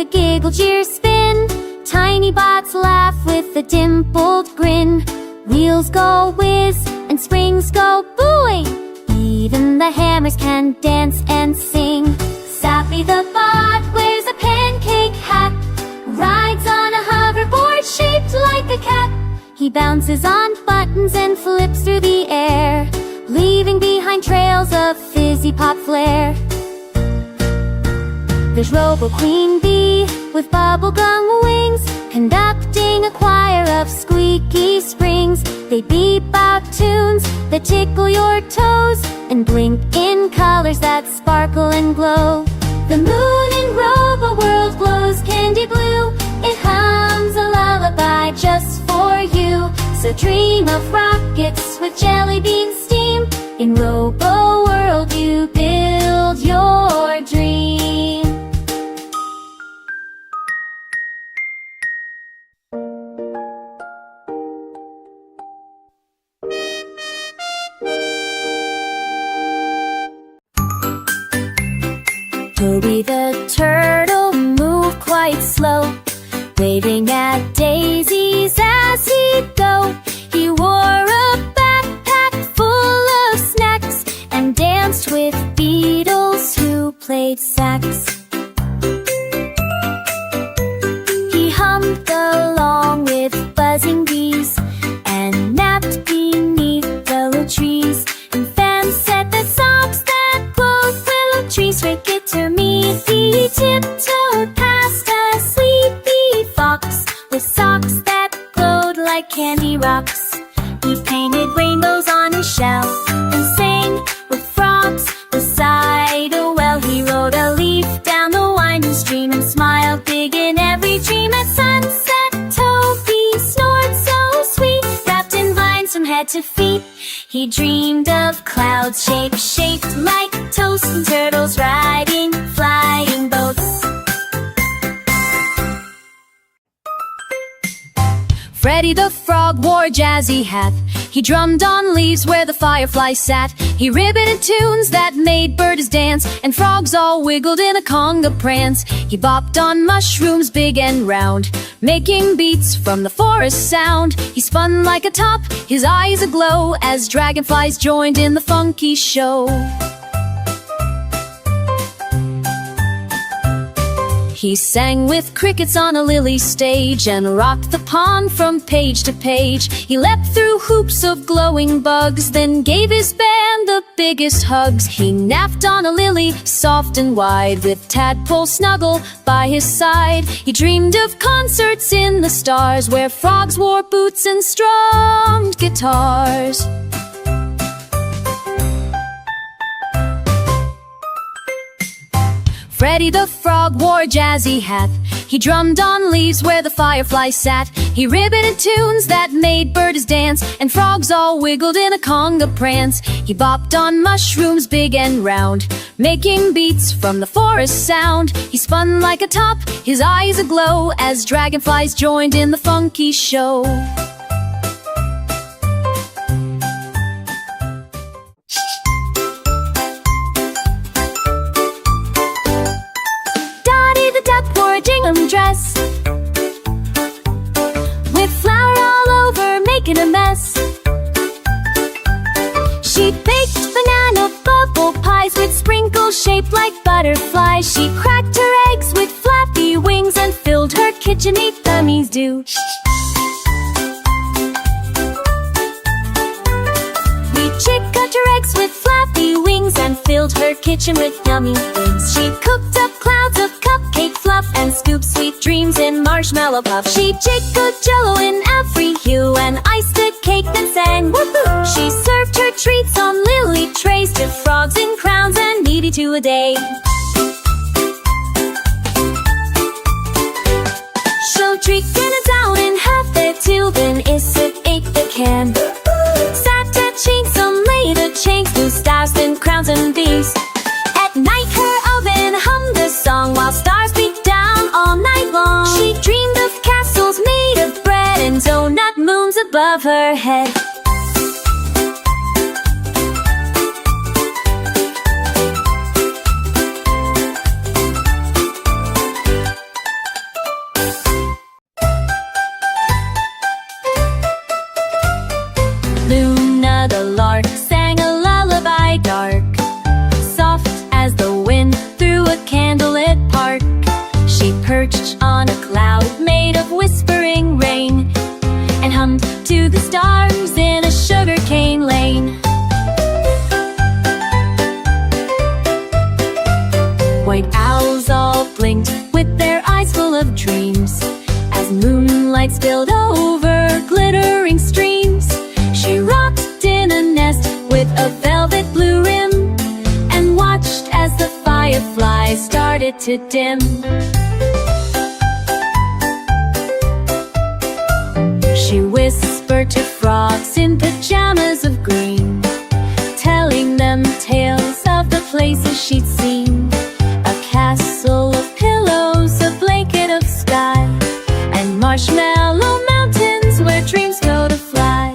a giggle, jeer, spin. Tiny bots laugh with a dimpled grin. Wheels go whiz and springs go booing. Even the hammers can dance and sing. Sappy the bot wears a pancake hat, rides on a hoverboard shaped like a cat. He bounces on buttons and flips through the air, leaving behind trails of fizzy pop flair. There's Robo Queen Bee with bubblegum wings, conducting a choir of squeaky springs. They beep out tunes that tickle your toes and blink in colors that sparkle and glow. The moon in Roboworld glows candy blue. It hums a lullaby just for you. So dream of rockets with jelly bean steam. In Roboworld you build your dream. Toby the turtle moved quite slow, waving at daisies as he'd go. He wore a backpack full of snacks and danced with beetles who played sax. He hummed along with buzzing bees and napped beneath willow trees. And fans said the songs that glowed willow trees wake it to me. He tiptoed past a sleepy fox with socks that glowed like candy rocks. He painted rainbows on his shell and sang with frogs beside a well. He rode a leaf down the winding stream and smiled big in every dream. At sunset, Toby snored so sweet, wrapped in vines from head to feet. He dreamed of clouds shaped like toast and turtles riding flying boats. Freddy the Frog wore a jazzy hat. He drummed on leaves where the firefly sat. He ribbited tunes that made birds dance, and frogs all wiggled in a conga prance. He bopped on mushrooms big and round, making beats from the forest sound. He spun like a top, his eyes aglow, as dragonflies joined in the funky show. He sang with crickets on a lily stage and rocked the pond from page to page. He leapt through hoops of glowing bugs, then gave his band the biggest hugs. He napped on a lily, soft and wide, with Tadpole snuggle by his side. He dreamed of concerts in the stars, where frogs wore boots and strummed guitars. Freddy the Frog wore a jazzy hat. He drummed on leaves where the firefly sat. He ribbited tunes that made birds dance, and frogs all wiggled in a conga prance. He bopped on mushrooms big and round, making beats from the forest sound. He spun like a top, his eyes aglow, as dragonflies joined in the funky show. Dress with flour all over, making a mess. She baked banana bubble pies with sprinkles shaped like butterflies. She cracked her eggs with flappy wings and filled her kitchen with dummies do. Chick cut her eggs with flappy wings and filled her kitchen with yummy things. She cooked up clouds of cupcake fluff and scooped sweet dreams in marshmallow puff. She jiggled jello in every hue and iced a cake that sang woohoo. She served her treats on lily trays to frogs in crowns and needy to a day. She'll treat dinner down in half there too, then Issa ate the can. Sat at chinks on later chinks, blue stars, then crowns and bees. At night her oven hummed a song while stars beat down all night long. She dreamed of castles made of bread and donut moons above her head. both blinked with their eyes full of dreams. As moonlight spilled over glittering streams, she rocked in a nest with a velvet blue rim and watched as the fireflies started to dim. She whispered to frogs in pajamas of green, telling them tales of the places she'd seen. A castle of pillows, a blanket of sky, and marshmallow mountains where dreams go to fly.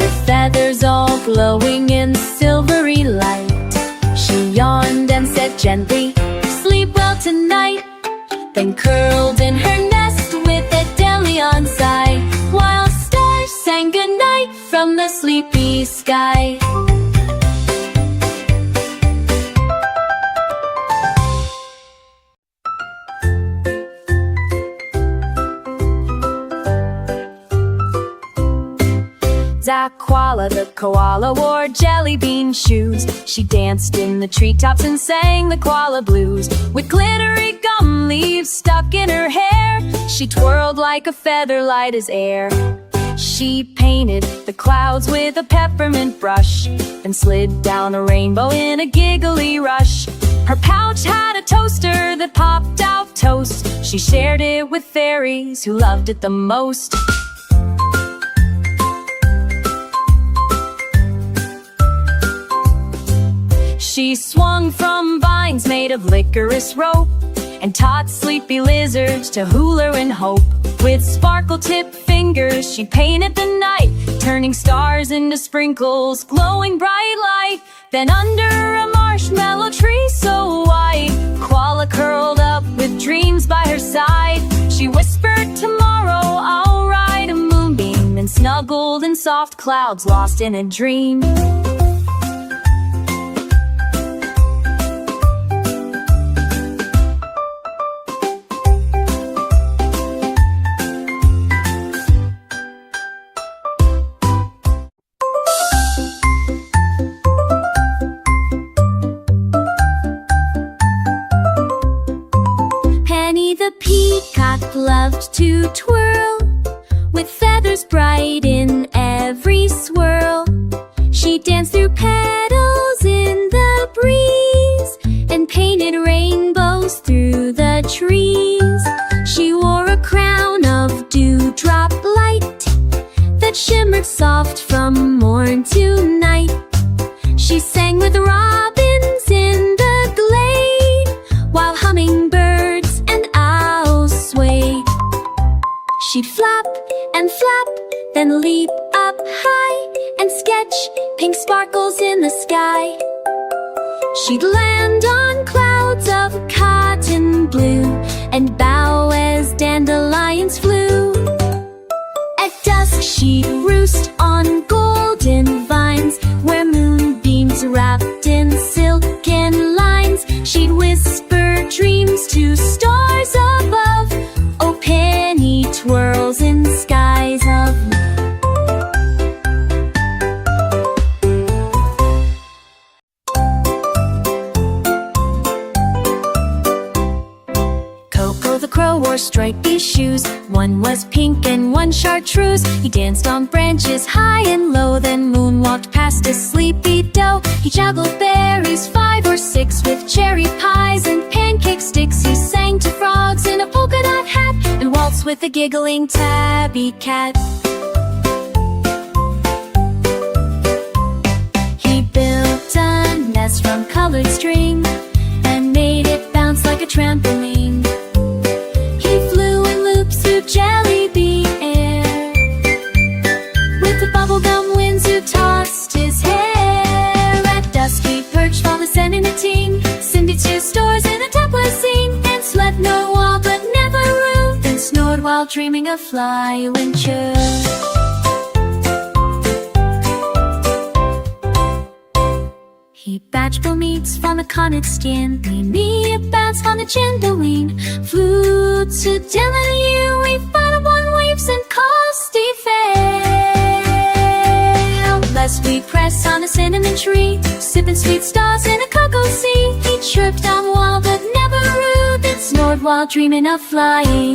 Her feathers all glowing in silvery light, she yawned and said gently, "Sleep well tonight." Then curled in her nest with a delion sigh, while stars sang goodnight from the sleepy sky. Zakwala the koala wore jelly bean shoes. She danced in the treetops and sang the koala blues. With glittery gum leaves stuck in her hair, she twirled like a feather light as air. She painted the clouds with a peppermint brush, then slid down a rainbow in a giggly rush. Her pouch had a toaster that popped out toast. She shared it with fairies who loved it the most. She swung from vines made of licorice rope, and taught sleepy lizards to hula and hope. With sparkle-tipped fingers she painted the night, turning stars into sprinkles, glowing bright light. Then under a marshmallow tree so white, koala curled up with dreams by her side. She whispered, "Tomorrow I'll ride a moonbeam," and snuggled in soft clouds lost in a dream. The peacock loved to twirl, with feathers bright in every swirl. She danced through petals in the breeze, and painted rainbows through the trees. She wore a crown of dewdrop light that shimmered soft from morn to night. She sang with robins in the glade, while hummingbirds and owls swayed. She'd flap and flap, then leap up high, and sketch pink sparkles in the sky. She'd land on clouds of cotton blue, and bow as dandelions flew. At dusk she'd roost on golden vines, where moonbeams wrapped in silken lines. She'd whisper dreams to stars above, oh penny twirls in skies of Coco the crow wore stripy shoes, one was pink and one chartreuse. He danced on branches high and low, then moonwalked past a sleepy doe. He juggled berries 5 or 6 with cherry pies and pancake sticks. He sang to frogs in a polka dot hat, and waltzed with a giggling tabby cat. He built a nest from colored string, and made it bounce like a trampoline. He flew in loops through jelly bean air, with the bubblegum winds who tossed his hair. At dusk he perched on the sand in a ting, Cindy to stores in a toddler scene, and slept no while but never roved, and snored while dreaming of flying chirp. He batched meats from the connet skin, me a bats from the chandelier. Flew to Delany, we fought one waves and costy fair. lemon tree, sipping sweet stars in a cocoa sea. He chirped on wild but never rude, then snored while dreaming of flying.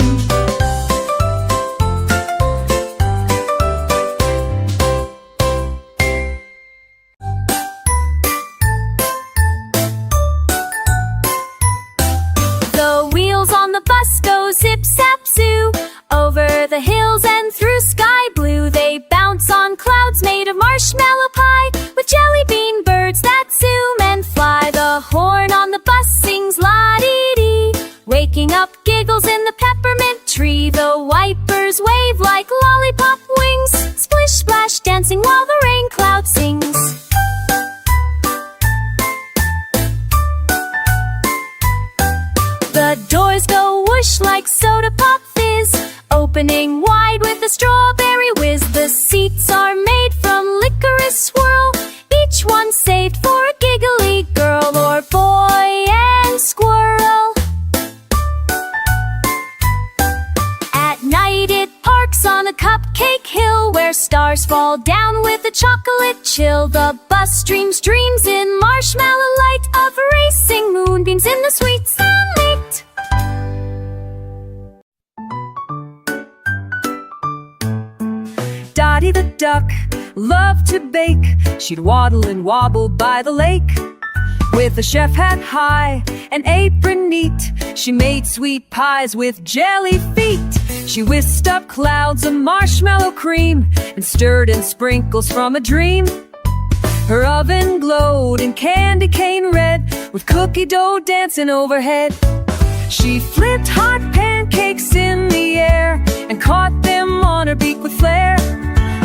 The wheels on the bus go zip zap zoo, over the hills and through sky blue. They bounce on clouds made of marshmallow pie, with jelly bean birds that zoom and fly. The horn on the bus sings la-dee-dee, waking up giggles in the peppermint tree. The wipers wave like lollipop wings, splish splash dancing while the rain cloud sings. The doors go whoosh like soda pop fizz, opening wide with a strawberry whiz. The seats are made from licorice swirl, each one saved for a giggly girl or boy and squirrel. At night it parks on a cupcake hill, where stars fall down with a chocolate chill. The bus dreams dreams in marshmallow light, of racing moonbeams in the sweet sunlight. Dottie the duck loved to bake. She'd waddle and wobble by the lake. With a chef hat high, an apron neat, she made sweet pies with jelly feet. She whisked up clouds of marshmallow cream and stirred in sprinkles from a dream. Her oven glowed in candy cane red, with cookie dough dancing overhead. She flipped hot pancakes in the air and caught them on her beak with flair.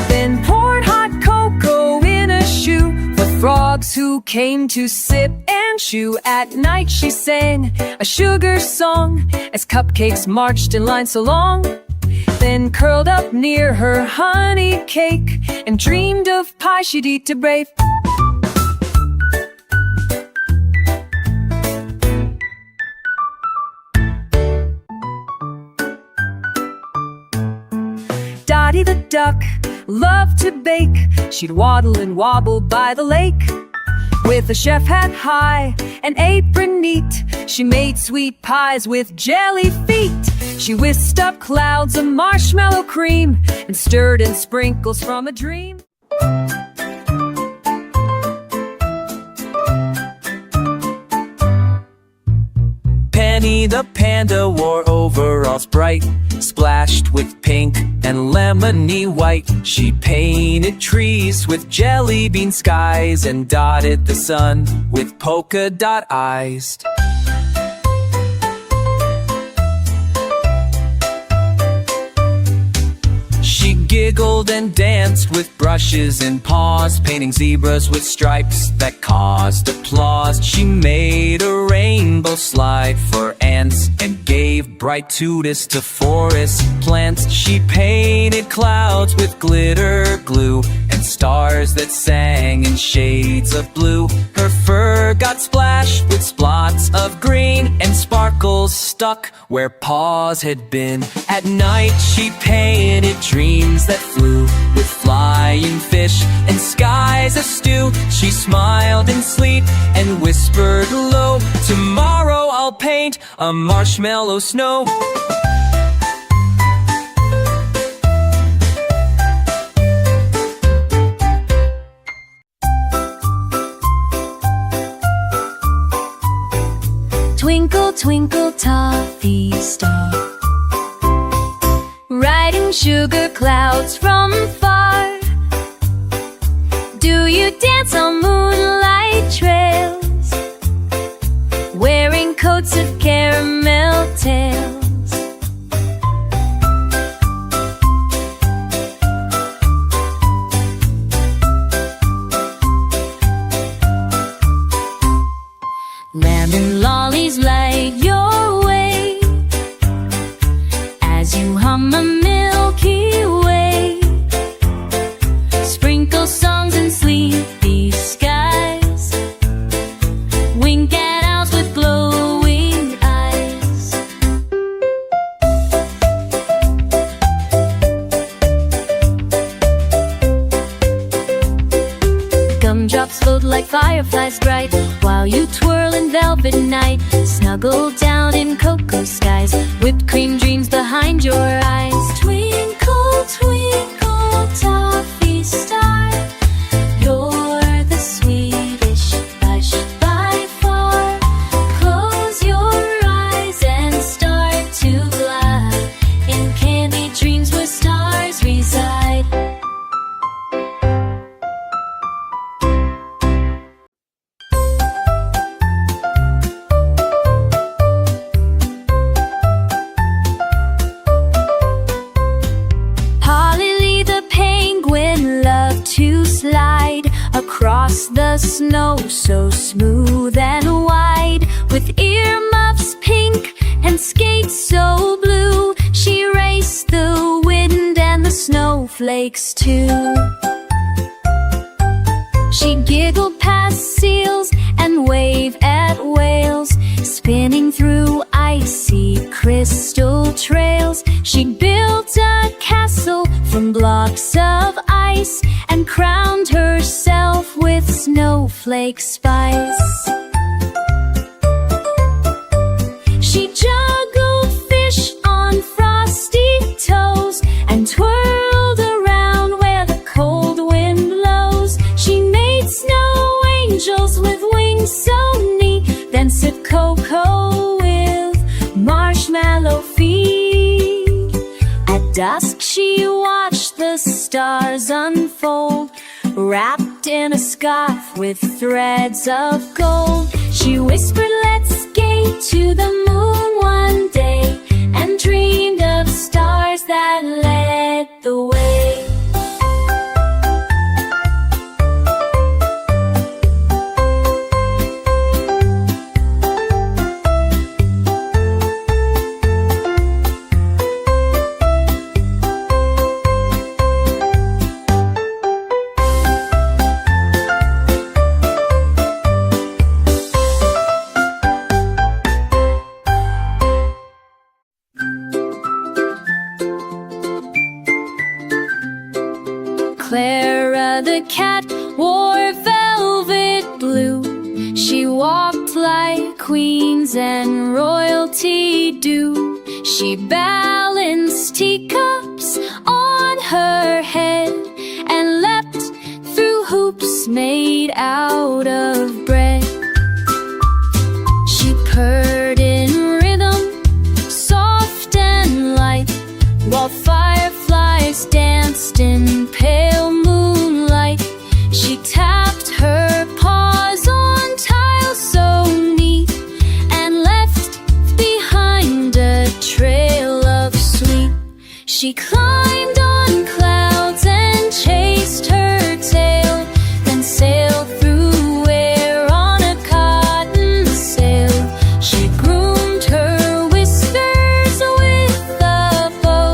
Then poured hot cocoa in a shoe for frogs who came to sip and chew. At night she sang a sugar song as cupcakes marched in line so long. Then curled up near her honey cake and dreamed of pie she'd eat to brave. Dottie the duck loved to bake. She'd waddle and wobble by the lake. With a chef hat high, an apron neat, she made sweet pies with jelly feet. She whisked up clouds of marshmallow cream and stirred in sprinkles from a dream. Penny the panda wore overalls bright, splashed with pink and lemony white. She painted trees with jelly bean skies and dotted the sun with polka dot eyes. She giggled and danced with brushes and paws, painting zebras with stripes that caused applause. She made a rainbow slide for ants and gave bright tutus to forest plants. She painted clouds with glitter glue and stars that sang in shades of blue. Her fur got splashed with splots of green and sparkles stuck where paws had been. At night she painted dreams that flew with flying fish and skies of stew. She smiled in sleep and whispered low, tomorrow I'll paint a marshmallow snow. Twinkle, twinkle, toffee star, riding sugar clouds from far. Do you dance on moonlight trails, wearing coats of caramel tails? Lemon lollies light your way as you hum a Milky Way. Sprinkle songs in sleepy skies, wink at owls with glowing eyes. Gumdrops sparkled like fireflies bright, while you twirl in velvet night, snuggle down in cocoa skies, whipped cream dreams behind your eyes. Twinkle, twinkle, toffee star, you're the sweetest hush by far. Close your eyes and start to glide in candy dreams where stars reside. Polly the penguin loved to slide across the snow so smooth and wide, with earmuffs pink and skates so blue. She raced the wind and the snowflakes too. She'd giggle past seals and wave at whales, spinning through icy crystal trails. She'd built a castle from blocks of ice and crowned herself with snowflake spice. She juggled fish on frosty toes and twirled around where the cold wind blows. She made snow angels with wings so neat, then sipped cocoa with marshmallow feet. At dusk she watched the stars unfold, wrapped in a scarf with threads of gold. She whispered, "Let's skate to the moon one day," and dreamed of stars that led the way. Clara the cat wore velvet blue. She walked like queens and royalty do. She balanced teacups on her head and leapt through hoops made out of bread. She purred in rhythm, soft and light, while fireflies danced in pale moonlight. She tapped her paws on tiles so neat and left behind a trail of sweet. She climbed on clouds and chased her tail, then sailed through air on a cotton sail. She groomed her whiskers with a bow,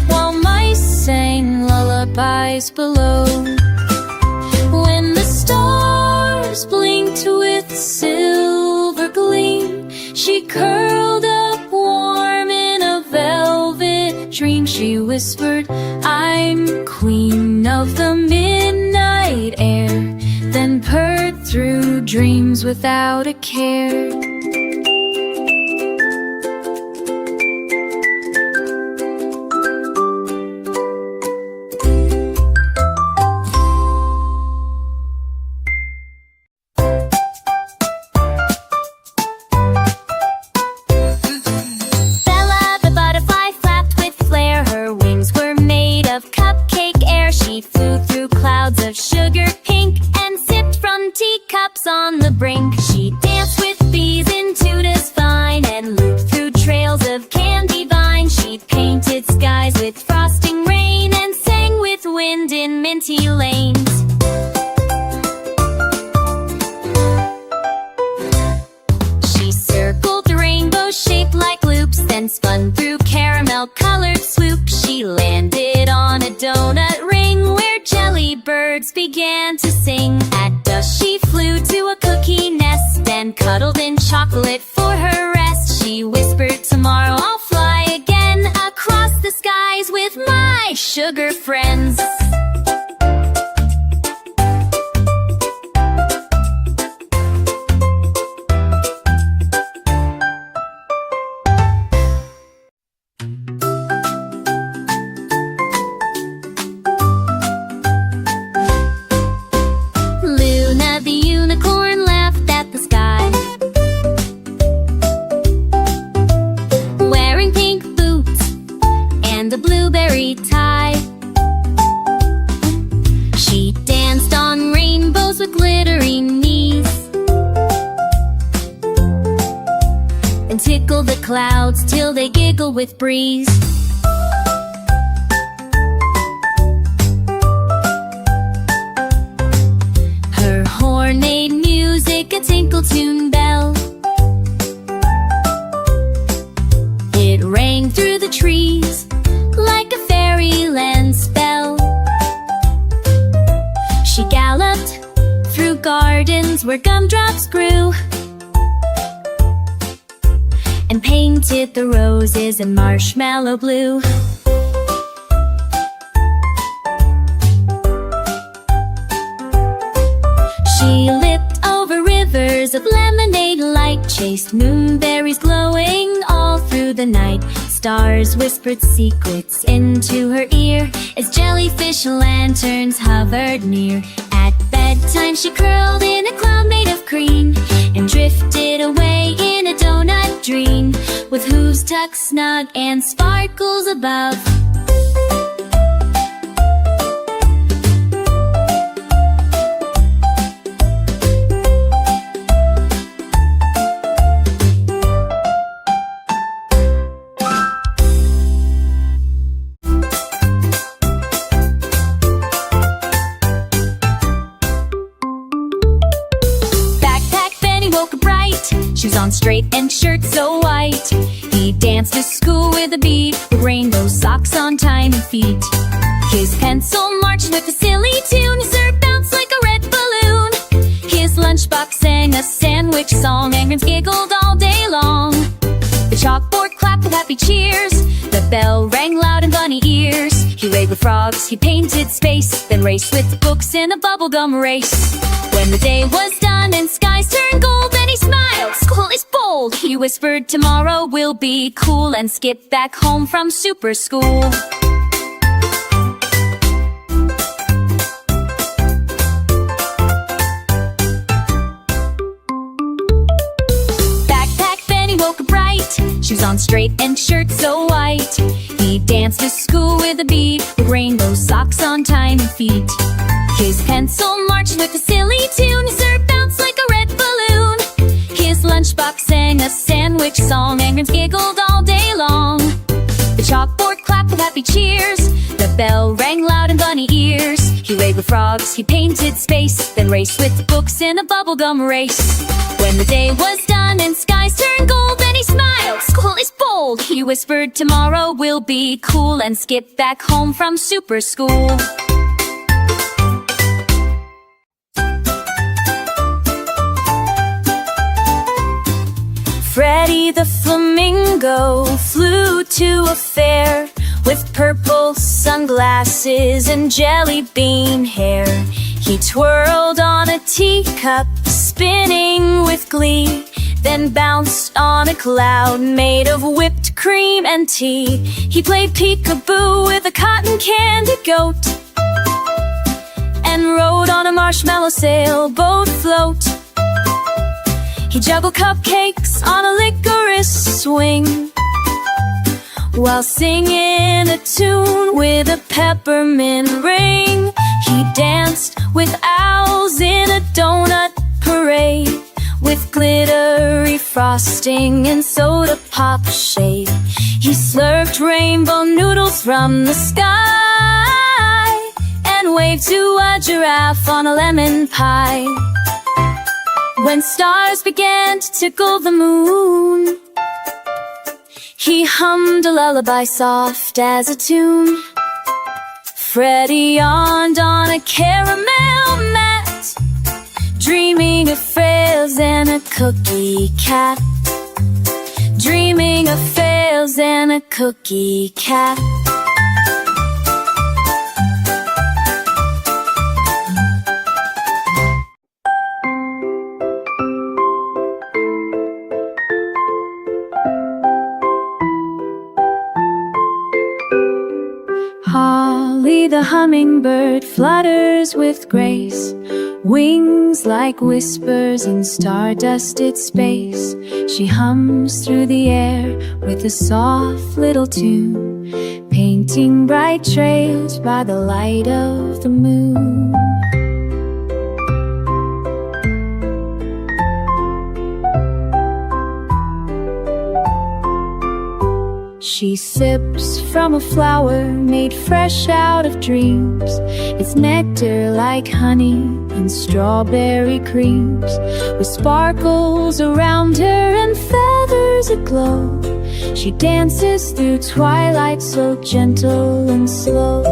while mice sang lullabies below. When the stars blinked with silver gleam, she curled up warm in a velvet dream. She whispered, "I'm queen of the midnight air," then purred through dreams without a care. Bella the butterfly flapped with flair. Her wings were made of cupcake air. She flew through clouds of sugar pink and sipped from teacups on the brink. She danced with bees in Tuda's vine and looped through trails of candy vine. She painted skies with frosting rain and sang with wind in minty lanes. She circled the rainbow shaped like loops, then spun through caramel-colored swoops. She landed on a donut ring where jelly birds began to sing. At dusk she flew to a cookie nest and cuddled in chocolate for her rest. She whispered, "Tomorrow I'll fly again across the skies with my sugar friends." blueberry tie. She danced on rainbows with glittering knees, and tickled the clouds till they giggle with breeze. Her horn made music, a tinkle-tune bell. It rang through the trees like a fairyland spell. She galloped through gardens where gumdrops grew, and painted the roses in marshmallow blue. She leapt over rivers of lemonade light, chased moonberries glowing all through the night. Stars whispered secrets into her ear as jellyfish lanterns hovered near. At bedtime she curled in a cloud made of cream, and drifted away in a donut dream, with hooves tucked snug and sparkles above. Shoes on straight and shirt so white. He danced to school with a beat, with rainbow socks on tiny feet. His pencil marched with a silly tune, his hair bounced like a red balloon. His lunchbox sang a sandwich song, and grins giggled all day long. The chalkboard clapped with happy cheers, the bell rang loud in bunny ears. He raced with frogs, he painted space, then raced with books in a bubblegum race. When the day was done and skies turned gold, then he smiled. School is bold, he whispered, tomorrow will be cool, and skipped back home from super school. Backpack Benny woke up bright, shoes on straight and shirt so white. He danced to school with a beat, with rainbow socks on tiny feet. His pencil marched with a silly tune, his hair bounced like a red balloon. His lunchbox sang a sandwich song, and grins giggled all day long. The chalkboard clapped with happy cheers, the bell rang loud in bunny ears. He raced with frogs, he painted space, then raced with books in a bubblegum race. When the day was done and skies turned gold, then he smiled. School is bold, he whispered, tomorrow will be cool, and skipped back home from super school. Freddie the flamingo flew to a fair, with purple sunglasses and jelly bean hair. He twirled on a teacup, spinning with glee, then bounced on a cloud made of whipped cream and tea. He played peekaboo with a cotton candy goat, and rode on a marshmallow sailboat float. He juggled cupcakes on a licorice swing, while singing a tune with a peppermint ring. He danced with owls in a donut parade, with glittery frosting and soda pop shade. He slurped rainbow noodles from the sky, and waved to a giraffe on a lemon pie. When stars began to tickle the moon, he hummed a lullaby soft as a tune. Freddie yawned on a caramel mat, dreaming of frails and a cookie cat. Dreaming of frails and a cookie cat. Holly the hummingbird flutters with grace, wings like whispers in star-dusted space. She hums through the air with a soft little tune, painting bright trails by the light of the moon. She sips from a flower made fresh out of dreams. Its nectar like honey and strawberry creams, with sparkles around her and feathers aglow. She dances through twilight so gentle and slow.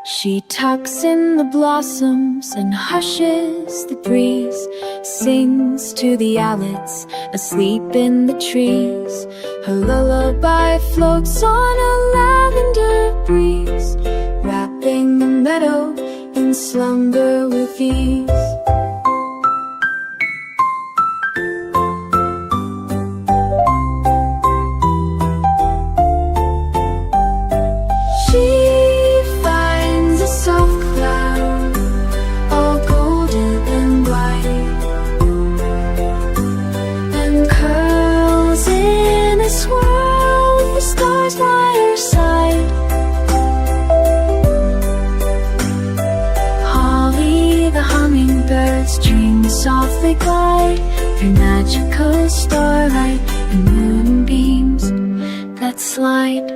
She tucks in the blossoms and hushes the breeze, sings to the owlets asleep in the trees. Her lullaby floats on a lavender breeze, wrapping the meadow in slumber with ease. Softly glide through magical starlight and moonbeams that slide.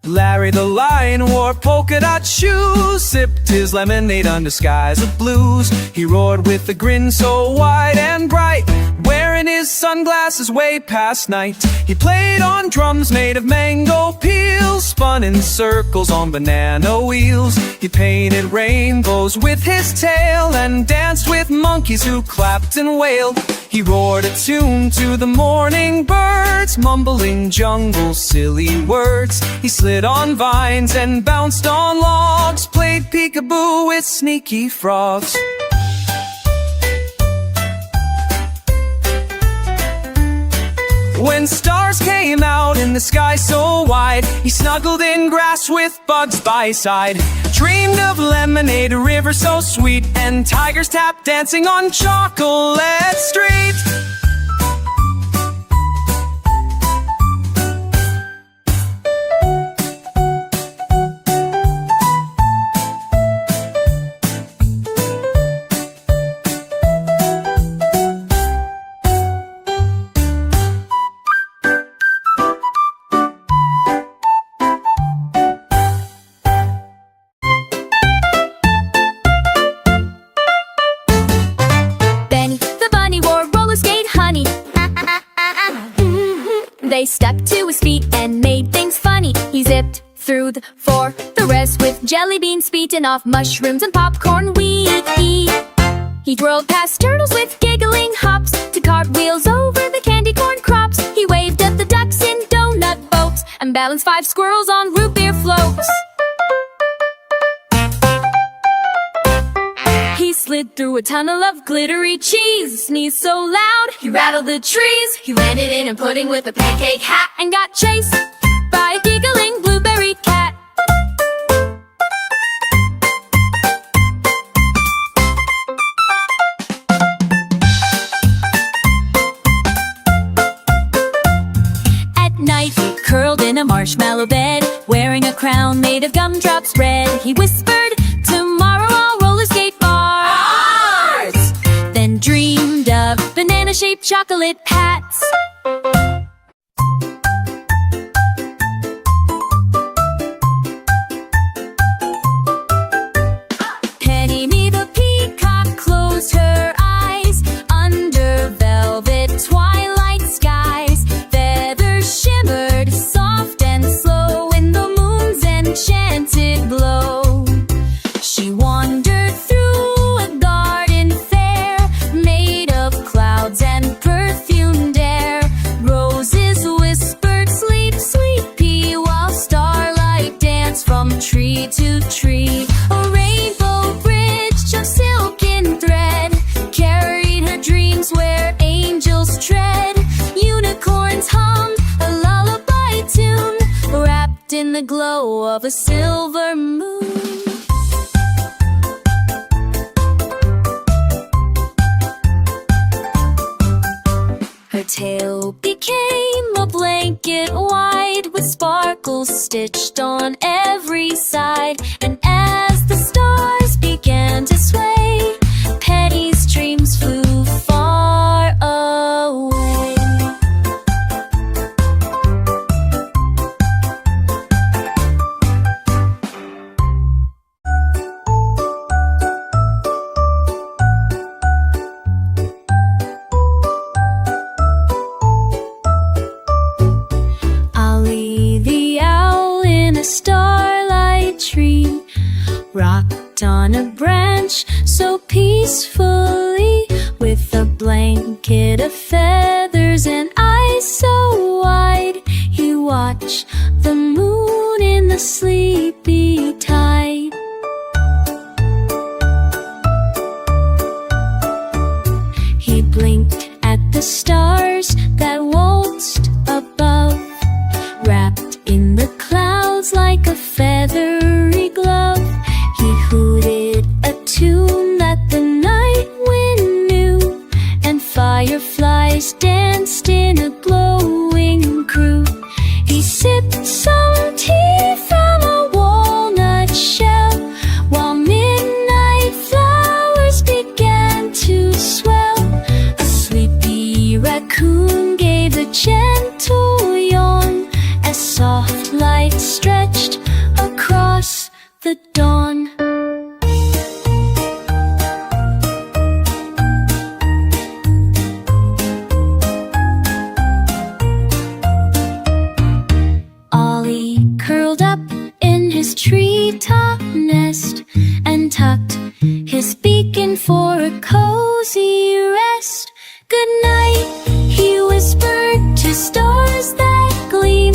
Larry the lion wore polka dot shoes, sipped his lemonade under skies of blues. He roared with a grin so wide and bright, wearing his sunglasses way past night. He played on drums made of mango peels, spun in circles on banana wheels. He painted rainbows with his tail and danced with monkeys who clapped and wailed. He roared a tune to the morning birds, mumbling jungle silly words. He slid on vines and bounced on logs, played peekaboo with sneaky frogs. When stars came out in the sky so wide, he snuggled in grass with bugs by his side. Dreamed of lemonade, a river so sweet, and tigers tap dancing on Chocolate Street. They stepped to his feet and made things funny. He zipped through the forest with jelly beans beaten off mushrooms and popcorn we eat. He twirled past turtles with giggling hops to cartwheels over the candy corn crops. He waved at the ducks in donut boats and balanced 5 squirrels on root beer floats. He slid through a tunnel of glittery cheese, sneezed so loud he rattled the trees. He landed in a pudding with a pancake hat and got chased by a giggling blueberry cat. At night he curled in a marshmallow bed, wearing a crown made of gumdrops red. He whispered, "Tomorrow I'll roller skate Mars!" Then dreamed of banana-shaped chocolate hats. Penny me the peacock closed her eyes under velvet twilight skies. Feathers shimmered soft and slow in the moon's enchanted glow. She wandered through a garden fair made of clouds and perfumed air. in the glow of a silver moon. Her tail became a blanket wide, with sparkles stitched on every side. And as the stars began to sway, Petty's dreams flew far away. Ollie the owl in a starlight tree rocked on a branch so peacefully, with a blanket of feathers and eyes so wide. He watched the moon in the sleepy tide. He blinked at the stars that waltzed above, wrapped in the clouds like a feathery glove. He hooted a tune that the night wind knew, and fireflies danced in a glowing crew. He sipped some tea from a walnut shell, while midnight flowers began to swell. A sleepy raccoon gave a gentle yawn as soft light stretched across the dawn. Ollie curled up in his treetop nest and tucked his beak in for a cozy rest. Good night, he whispered to stars that gleam,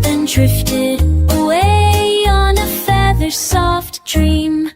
then drifted away on a feather-soft dream.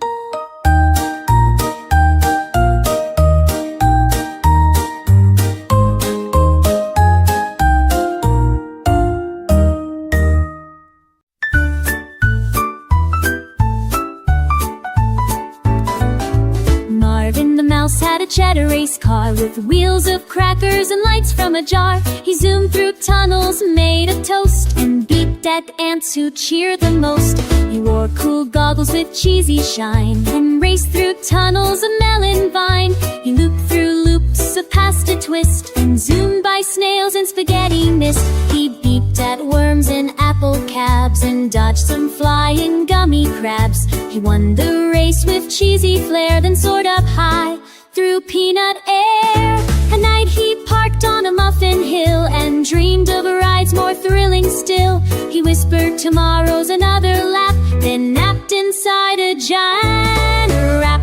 Marvin the mouse had a cheddar race car with wheels of crackers and lights from a jar. He zoomed through tunnels, made a toast, and beeped at ants who cheered the most. He wore cool goggles with cheesy shine and raced through tunnels of melon vine. He looped through loops of pasta twist and zoomed by snails and spaghetti mist. He beeped at worms and apple cabs and dodged some flying gummy crabs. He won the race with cheesy flair, then soared up high through peanut air. At night he parked on a muffin hill and dreamed of rides more thrilling still. He whispered tomorrow's another lap, then napped inside a giant wrap.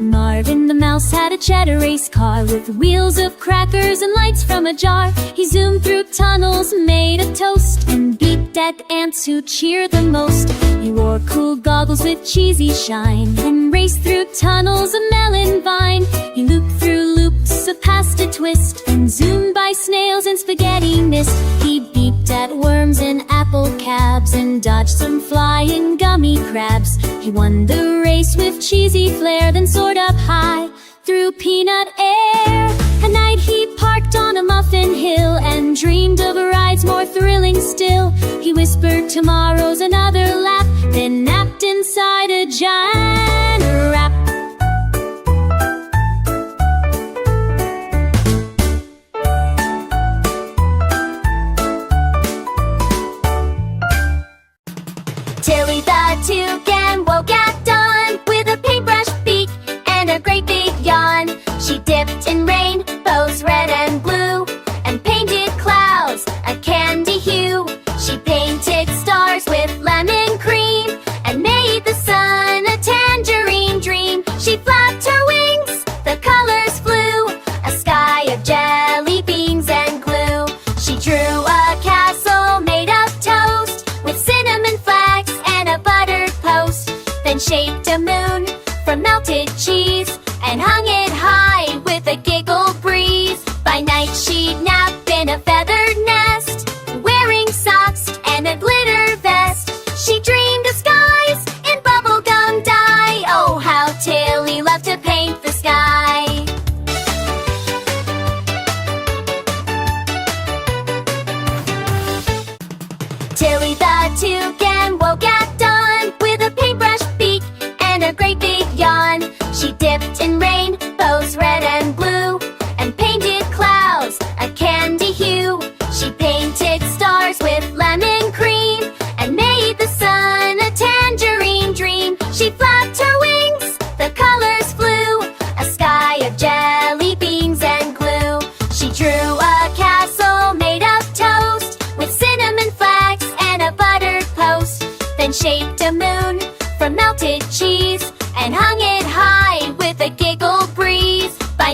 Marvin the mouse had a cheddar race car with wheels of crackers and lights from a jar. He zoomed through tunnels, made a toast, and beeped at ants who cheered the most. He wore cool goggles with cheesy shine and raced through tunnels of melon vine. He looped through loops of pasta twist and zoomed by snails and spaghetti mist. He beeped at worms and apple cabs and dodged some flying gummy crabs. He won the race with cheesy flair, then soared up high through peanut air. At night he parked on a muffin hill and dreamed of rides more thrilling still. He whispered tomorrow's another lap, then napped inside a giant wrap. Tilly the toucan woke at dawn with a paintbrush beak and a great big yawn. She dipped in rainbows red and blue and painted clouds a candy hue. She painted stars with lemon cream and made the sun a tangerine.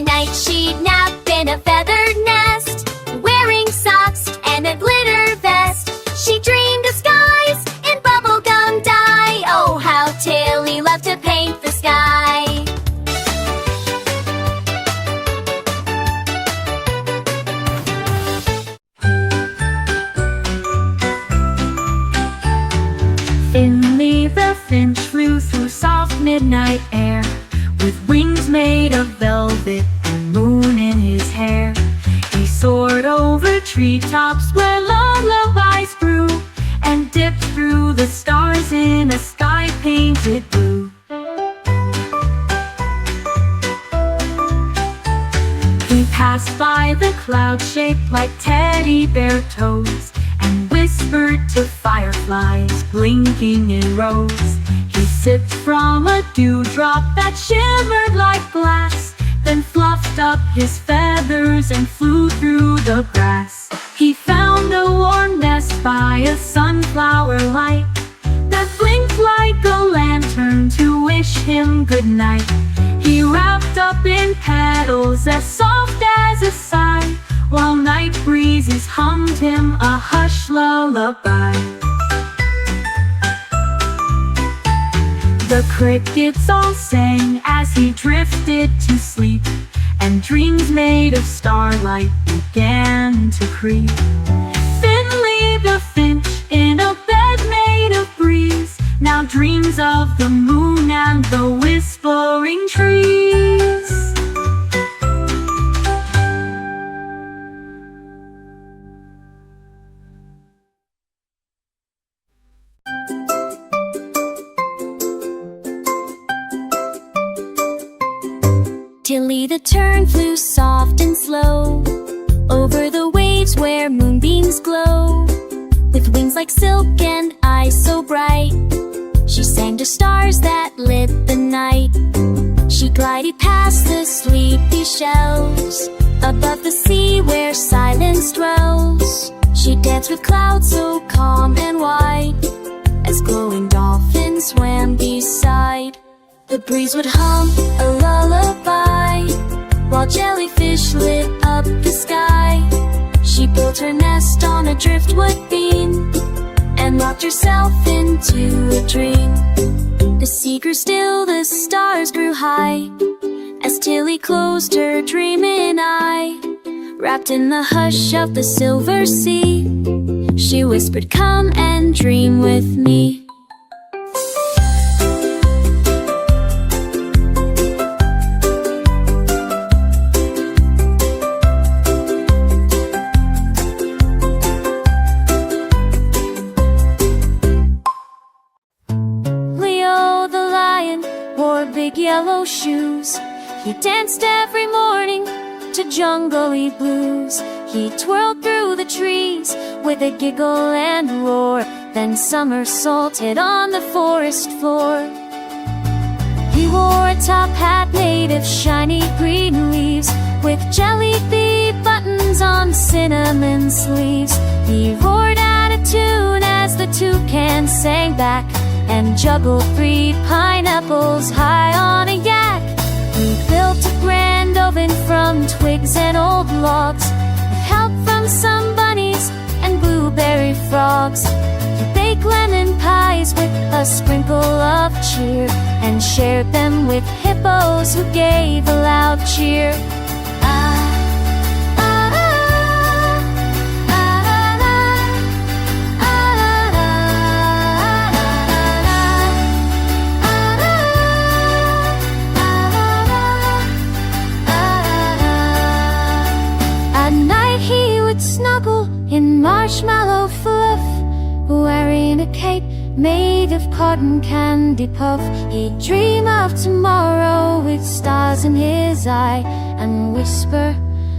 By night she'd nap in a feathered nest, wearing socks and a glitter vest. She dreamed of skies in bubblegum dye. Oh, how Tilly loved to paint the sky. Finley the finch flew through soft midnight air, with wings made of velvet and moon in his hair. He soared over treetops where lullabies grew, and dipped through the stars in a sky painted blue. He passed by the clouds shaped like teddy bear toes, and whispered to fireflies blinking in rows. He sipped from a dewdrop that shimmered like glass, then fluffed up his feathers and flew through the grass. He found a warm nest by a sunflower light that blinked like a lantern to wish him good night. He wrapped up in petals as soft as a sigh, while night breezes hummed him a hush lullaby. The crickets all sang as he drifted to sleep, and dreams made of starlight began to creep. Finley the finch in a bed made of breeze now dreams of the moon and the whispering trees. Tilly the tern flew soft and slow over the waves where moonbeams glow. With wings like silk and eyes so bright, she sang to stars that lit the night. She glided past the sleepy shells above the sea where silence dwells. She danced with clouds so calm and wide as glowing dolphins swam beside. The breeze would hum a lullaby while jellyfish lit up the sky. She built her nest on a driftwood beam and locked herself into a dream. The sea grew still, the stars grew high as Tilly closed her dreaming eye. Wrapped in the hush of the silver sea, she whispered, "Come and dream with me." Big yellow shoes, he danced every morning to jungly blues. He twirled through the trees with a giggle and roar, then somersaulted on the forest floor. He wore a top hat made of shiny green leaves with jelly bee buttons on cinnamon sleeves. He roared out a tune as the toucan sang back and juggled 3 pineapples high on a yak. He built a grand oven from twigs and old logs, with help from some bunnies and blueberry frogs. He baked lemon pies with a sprinkle of cheer and shared them with hippos who gave a loud cheer. In marshmallow fluff, wearing a cape made of cotton candy puff. He'd dream of tomorrow with stars in his eye and whisper,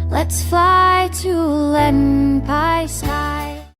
"Let's fly to leaden pie sky."